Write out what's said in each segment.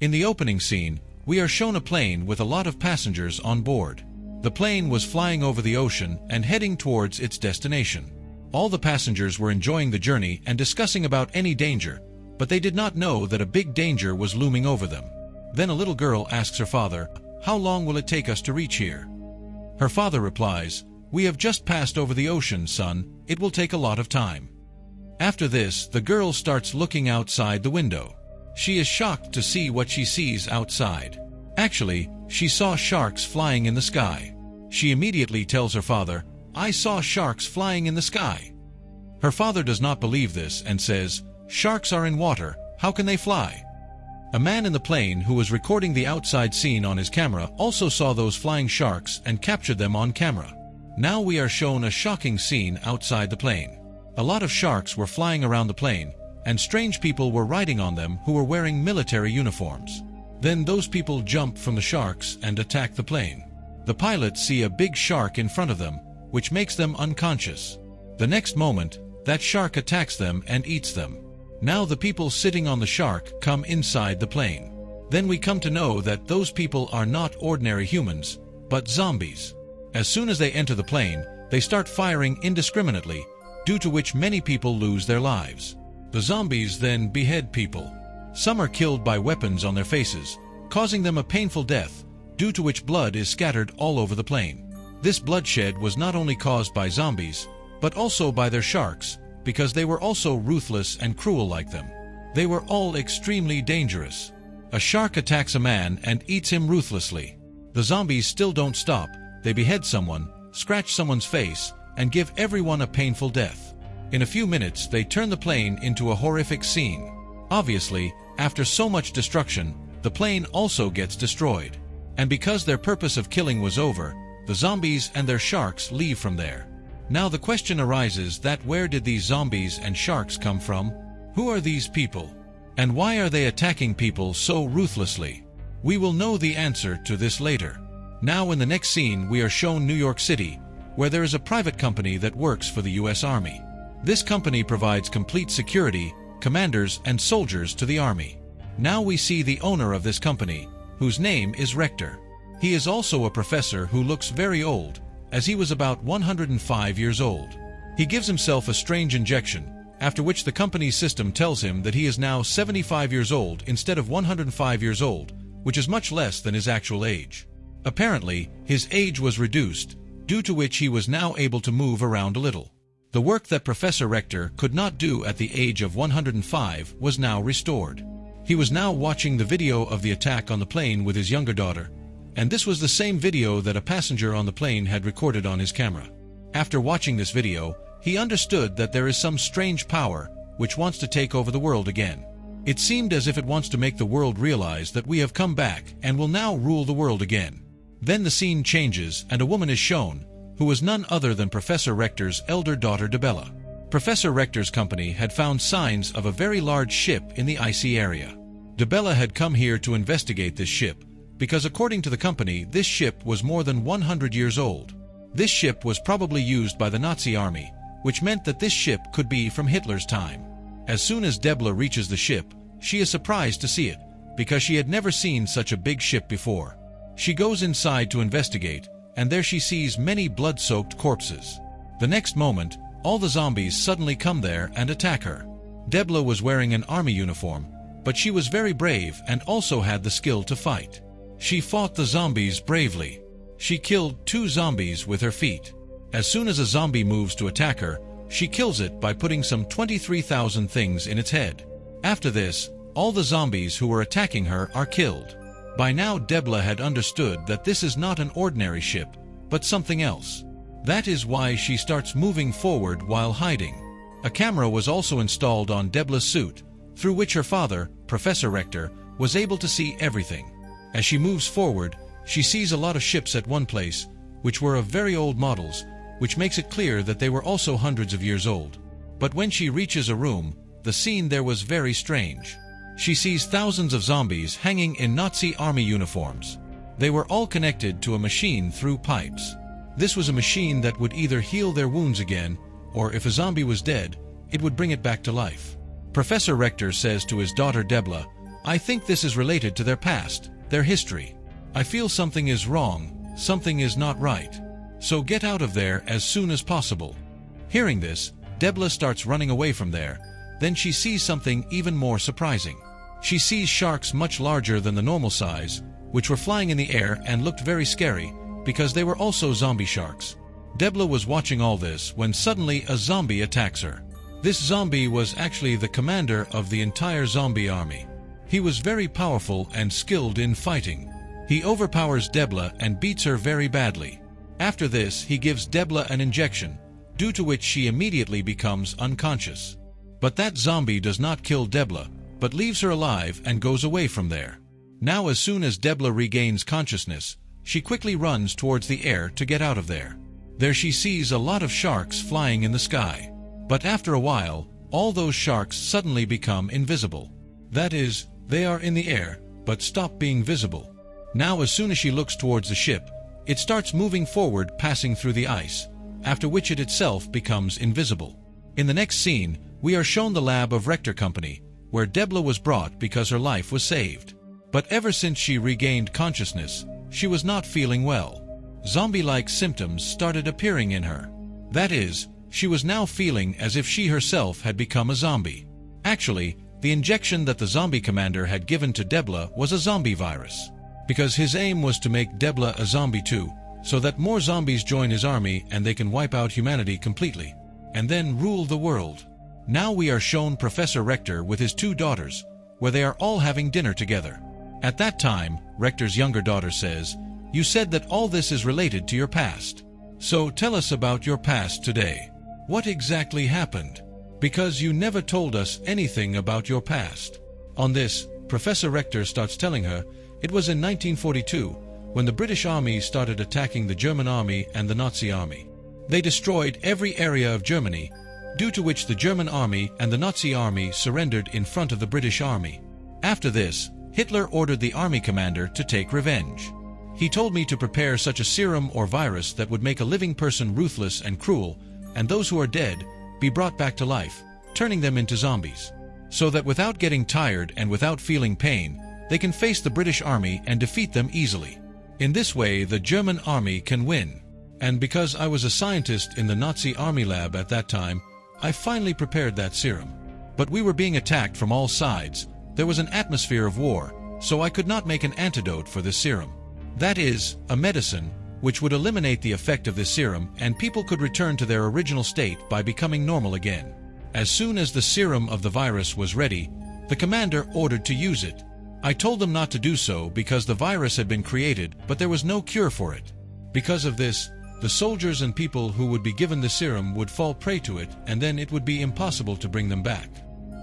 In the opening scene, we are shown a plane with a lot of passengers on board. The plane was flying over the ocean and heading towards its destination. All the passengers were enjoying the journey and discussing about any danger, but they did not know that a big danger was looming over them. Then a little girl asks her father, "How long will it take us to reach here?" Her father replies, "We have just passed over the ocean, son. It will take a lot of time." After this, the girl starts looking outside the window. She is shocked to see what she sees outside. Actually, she saw sharks flying in the sky. She immediately tells her father, "I saw sharks flying in the sky." Her father does not believe this and says, "Sharks are in water, how can they fly?" A man in the plane who was recording the outside scene on his camera also saw those flying sharks and captured them on camera. Now we are shown a shocking scene outside the plane. A lot of sharks were flying around the plane, and strange people were riding on them who were wearing military uniforms. Then those people jump from the sharks and attack the plane. The pilots see a big shark in front of them, which makes them unconscious. The next moment, that shark attacks them and eats them. Now the people sitting on the shark come inside the plane. Then we come to know that those people are not ordinary humans, but zombies. As soon as they enter the plane, they start firing indiscriminately, due to which many people lose their lives. The zombies then behead people. Some are killed by weapons on their faces, causing them a painful death, due to which blood is scattered all over the plane. This bloodshed was not only caused by zombies, but also by their sharks, because they were also ruthless and cruel like them. They were all extremely dangerous. A shark attacks a man and eats him ruthlessly. The zombies still don't stop. They behead someone, scratch someone's face, and give everyone a painful death. In a few minutes, they turn the plane into a horrific scene. Obviously, after so much destruction, the plane also gets destroyed. And because their purpose of killing was over, the zombies and their sharks leave from there. Now the question arises that where did these zombies and sharks come from? Who are these people? And why are they attacking people so ruthlessly? We will know the answer to this later. Now in the next scene we are shown New York City, where there is a private company that works for the U.S. Army. This company provides complete security, commanders, and soldiers to the Army. Now we see the owner of this company, whose name is Rector. He is also a professor who looks very old, as he was about 105 years old. He gives himself a strange injection, after which the company's system tells him that he is now 75 years old instead of 105 years old, which is much less than his actual age. Apparently, his age was reduced, due to which he was now able to move around a little. The work that Professor Rector could not do at the age of 105 was now restored. He was now watching the video of the attack on the plane with his younger daughter, and this was the same video that a passenger on the plane had recorded on his camera. After watching this video, he understood that there is some strange power which wants to take over the world again. It seemed as if it wants to make the world realize that we have come back and will now rule the world again. Then the scene changes and a woman is shown, who was none other than Professor Rector's elder daughter Debella. Professor Rector's company had found signs of a very large ship in the icy area. Debella had come here to investigate this ship, because according to the company, this ship was more than 100 years old. This ship was probably used by the Nazi army, which meant that this ship could be from Hitler's time. As soon as Debella reaches the ship, she is surprised to see it, because she had never seen such a big ship before. She goes inside to investigate, and there she sees many blood-soaked corpses. The next moment, all the zombies suddenly come there and attack her. Debella was wearing an army uniform, but she was very brave and also had the skill to fight. She fought the zombies bravely. She killed 2 zombies with her feet. As soon as a zombie moves to attack her, she kills it by putting some 23,000 things in its head. After this, all the zombies who were attacking her are killed. By now Debella had understood that this is not an ordinary ship, but something else. That is why she starts moving forward while hiding. A camera was also installed on Debella's suit, through which her father, Professor Rector, was able to see everything. As she moves forward, she sees a lot of ships at one place, which were of very old models, which makes it clear that they were also hundreds of years old. But when she reaches a room, the scene there was very strange. She sees thousands of zombies hanging in Nazi army uniforms. They were all connected to a machine through pipes. This was a machine that would either heal their wounds again, or if a zombie was dead, it would bring it back to life. Professor Rector says to his daughter Debella, I think this is related to their past, their history. I feel something is wrong, something is not right. So get out of there as soon as possible." Hearing this, Debla starts running away from there. Then she sees something even more surprising. She sees sharks much larger than the normal size, which were flying in the air and looked very scary, because they were also zombie sharks. Debla was watching all this when suddenly a zombie attacks her. This zombie was actually the commander of the entire zombie army. He was very powerful and skilled in fighting. He overpowers Debla and beats her very badly. After this, he gives Debla an injection, due to which she immediately becomes unconscious. But that zombie does not kill Debla, but leaves her alive and goes away from there. Now as soon as Debla regains consciousness, she quickly runs towards the air to get out of there. There she sees a lot of sharks flying in the sky. But after a while, all those sharks suddenly become invisible. That is, they are in the air, but stop being visible. Now as soon as she looks towards the ship, it starts moving forward, passing through the ice, after which it itself becomes invisible. In the next scene, we are shown the lab of Rector Company, where Debla was brought because her life was saved. But ever since she regained consciousness, she was not feeling well. Zombie-like symptoms started appearing in her. That is, she was now feeling as if she herself had become a zombie. Actually, the injection that the zombie commander had given to Debla was a zombie virus, because his aim was to make Debla a zombie too, so that more zombies join his army and they can wipe out humanity completely, and then rule the world. Now we are shown Professor Rector with his two daughters, where they are all having dinner together. At that time, Rector's younger daughter says, "You said that all this is related to your past. So tell us about your past today. What exactly happened? Because you never told us anything about your past." On this, Professor Rector starts telling her it was in 1942 when the British Army started attacking the German Army and the Nazi Army. They destroyed every area of Germany, due to which the German Army and the Nazi Army surrendered in front of the British Army. After this, Hitler ordered the army commander to take revenge. He told me to prepare such a serum or virus that would make a living person ruthless and cruel, and those who are dead be brought back to life, turning them into zombies, so that without getting tired and without feeling pain, they can face the British Army and defeat them easily. In this way, the German Army can win. And because I was a scientist in the Nazi Army lab at that time, I finally prepared that serum. But we were being attacked from all sides. There was an atmosphere of war, so I could not make an antidote for this serum. That is, a medicine which would eliminate the effect of this serum and people could return to their original state by becoming normal again. As soon as the serum of the virus was ready, the commander ordered to use it. I told them not to do so because the virus had been created, but there was no cure for it. Because of this, the soldiers and people who would be given the serum would fall prey to it, and then it would be impossible to bring them back.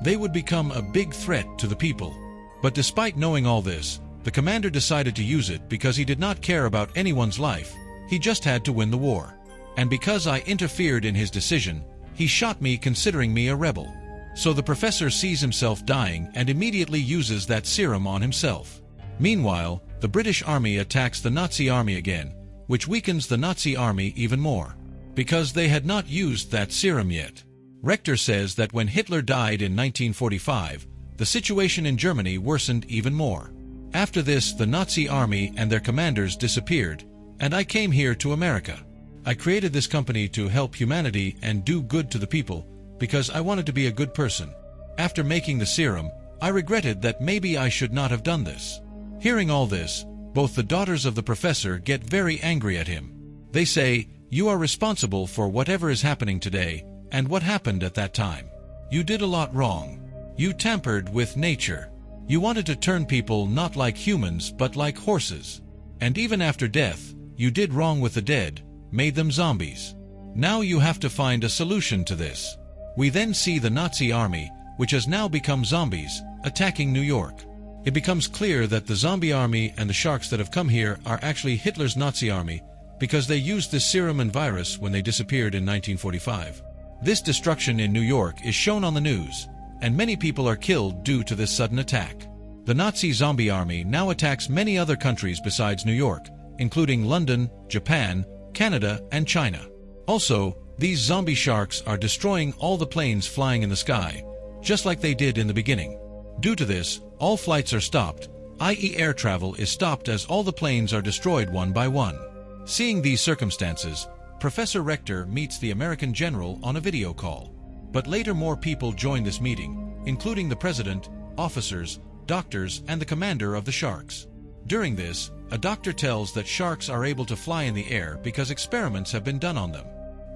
They would become a big threat to the people. But despite knowing all this, the commander decided to use it because he did not care about anyone's life. He just had to win the war. And because I interfered in his decision, he shot me, considering me a rebel. So the professor sees himself dying and immediately uses that serum on himself. Meanwhile, the British Army attacks the Nazi Army again, which weakens the Nazi Army even more, because they had not used that serum yet. Rector says that when Hitler died in 1945, the situation in Germany worsened even more. After this, the Nazi Army and their commanders disappeared, and I came here to America. I created this company to help humanity and do good to the people, because I wanted to be a good person. After making the serum, I regretted that maybe I should not have done this. Hearing all this, both the daughters of the professor get very angry at him. They say, "You are responsible for whatever is happening today, and what happened at that time. You did a lot wrong. You tampered with nature. You wanted to turn people not like humans but like horses. And even after death, you did wrong with the dead, made them zombies. Now you have to find a solution to this." We then see the Nazi Army, which has now become zombies, attacking New York. It becomes clear that the zombie army and the sharks that have come here are actually Hitler's Nazi army, because they used this serum and virus when they disappeared in 1945. This destruction in New York is shown on the news, and many people are killed due to this sudden attack. The Nazi zombie army now attacks many other countries besides New York, including London, Japan, Canada, and China. Also, these zombie sharks are destroying all the planes flying in the sky, just like they did in the beginning. Due to this, All flights are stopped, i.e. air travel is stopped as all the planes are destroyed one by one. Seeing these circumstances, Professor Rector meets the American general on a video call. But later more people join this meeting, including the president, officers, doctors, and the commander of the Sharks. During this, a doctor tells that sharks are able to fly in the air because experiments have been done on them.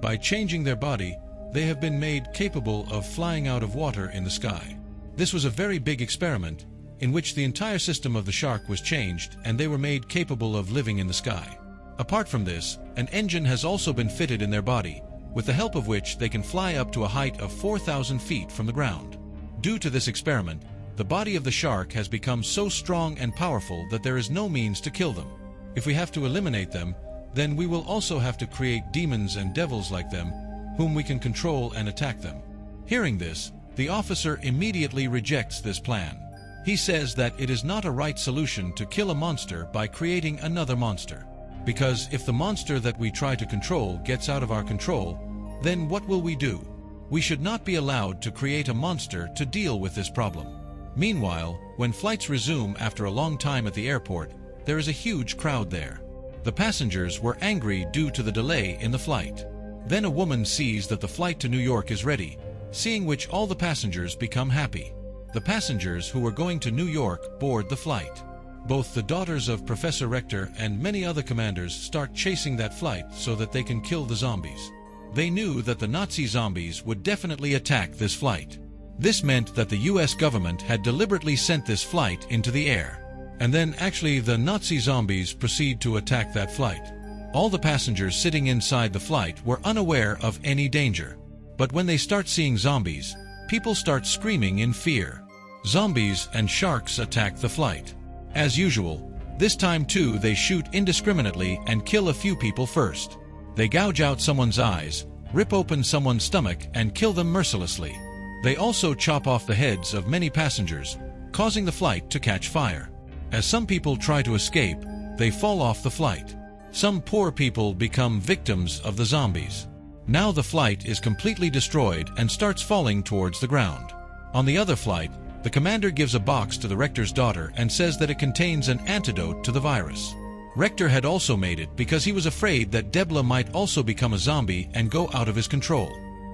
By changing their body, they have been made capable of flying out of water in the sky. This was a very big experiment, in which the entire system of the shark was changed and they were made capable of living in the sky. Apart from this, an engine has also been fitted in their body, with the help of which they can fly up to a height of 4,000 feet from the ground. Due to this experiment, the body of the shark has become so strong and powerful that there is no means to kill them. If we have to eliminate them, then we will also have to create demons and devils like them, whom we can control and attack them. Hearing this, the officer immediately rejects this plan. He says that it is not a right solution to kill a monster by creating another monster. Because if the monster that we try to control gets out of our control, then what will we do? We should not be allowed to create a monster to deal with this problem. Meanwhile, when flights resume after a long time at the airport, there is a huge crowd there. The passengers were angry due to the delay in the flight. Then a woman sees that the flight to New York is ready, seeing which all the passengers become happy. The passengers who were going to New York board the flight. Both the daughters of Professor Rector and many other commanders start chasing that flight so that they can kill the zombies. They knew that the Nazi zombies would definitely attack this flight. This meant that the US government had deliberately sent this flight into the air. And then actually the Nazi zombies proceed to attack that flight. All the passengers sitting inside the flight were unaware of any danger. But when they start seeing zombies, people start screaming in fear. Zombies and sharks attack the flight. As usual, this time too they shoot indiscriminately and kill a few people first. They gouge out someone's eyes, rip open someone's stomach, and kill them mercilessly. They also chop off the heads of many passengers, causing the flight to catch fire. As some people try to escape, they fall off the flight. Some poor people become victims of the zombies. Now the flight is completely destroyed and starts falling towards the ground. On the other flight, the commander gives a box to the rector's daughter and says that it contains an antidote to the virus. Rector had also made it because he was afraid that Debla might also become a zombie and go out of his control.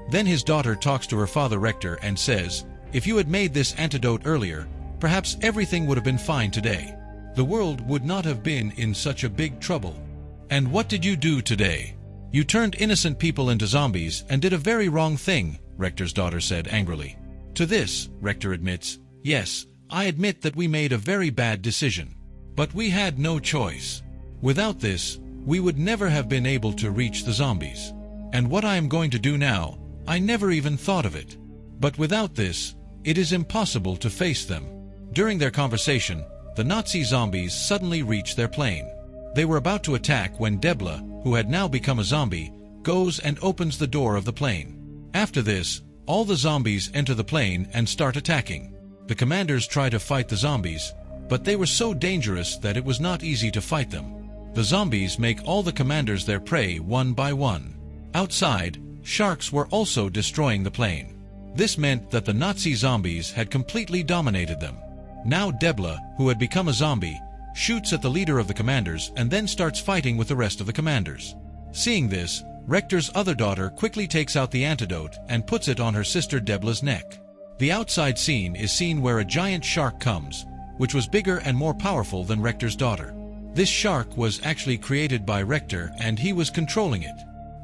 Then his daughter talks to her father Rector and says, "If you had made this antidote earlier, perhaps everything would have been fine today. The world would not have been in such a big trouble. And what did you do today? You turned innocent people into zombies and did a very wrong thing," Rector's daughter said angrily. To this, Rector admits, "Yes, I admit that we made a very bad decision. But we had no choice. Without this, we would never have been able to reach the zombies. And what I am going to do now, I never even thought of it. But without this, it is impossible to face them." During their conversation, the Nazi zombies suddenly reach their plane. They were about to attack when Debla, who had now become a zombie, goes and opens the door of the plane. After this, all the zombies enter the plane and start attacking. The commanders try to fight the zombies, but they were so dangerous that it was not easy to fight them. The zombies make all the commanders their prey one by one. Outside, sharks were also destroying the plane. This meant that the Nazi zombies had completely dominated them. Now Debla, who had become a zombie, shoots at the leader of the commanders and then starts fighting with the rest of the commanders. Seeing this, Rector's other daughter quickly takes out the antidote and puts it on her sister Debla's neck. The outside scene is seen where a giant shark comes, which was bigger and more powerful than Rector's daughter. This shark was actually created by Rector and he was controlling it.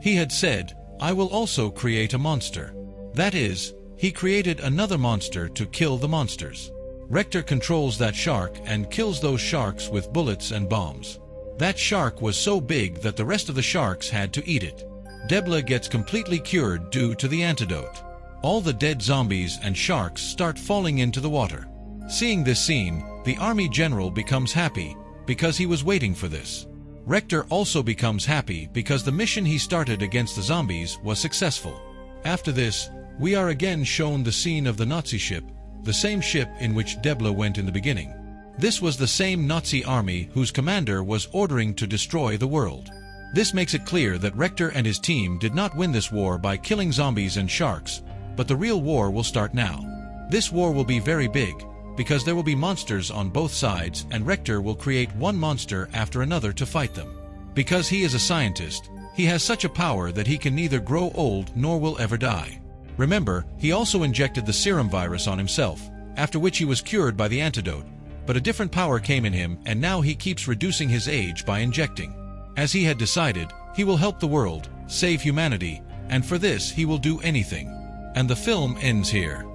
He had said, "I will also create a monster." That is, he created another monster to kill the monsters. Rector controls that shark and kills those sharks with bullets and bombs. That shark was so big that the rest of the sharks had to eat it. Debla gets completely cured due to the antidote. All the dead zombies and sharks start falling into the water. Seeing this scene, the army general becomes happy because he was waiting for this. Rector also becomes happy because the mission he started against the zombies was successful. After this, we are again shown the scene of the Nazi ship, the same ship in which Debla went in the beginning. This was the same Nazi army whose commander was ordering to destroy the world. This makes it clear that Rector and his team did not win this war by killing zombies and sharks, but the real war will start now. This war will be very big, because there will be monsters on both sides, and Rector will create one monster after another to fight them. Because he is a scientist, he has such a power that he can neither grow old nor will ever die. Remember, he also injected the serum virus on himself, after which he was cured by the antidote, but a different power came in him, and now he keeps reducing his age by injecting. As he had decided, he will help the world, save humanity, and for this he will do anything. And the film ends here.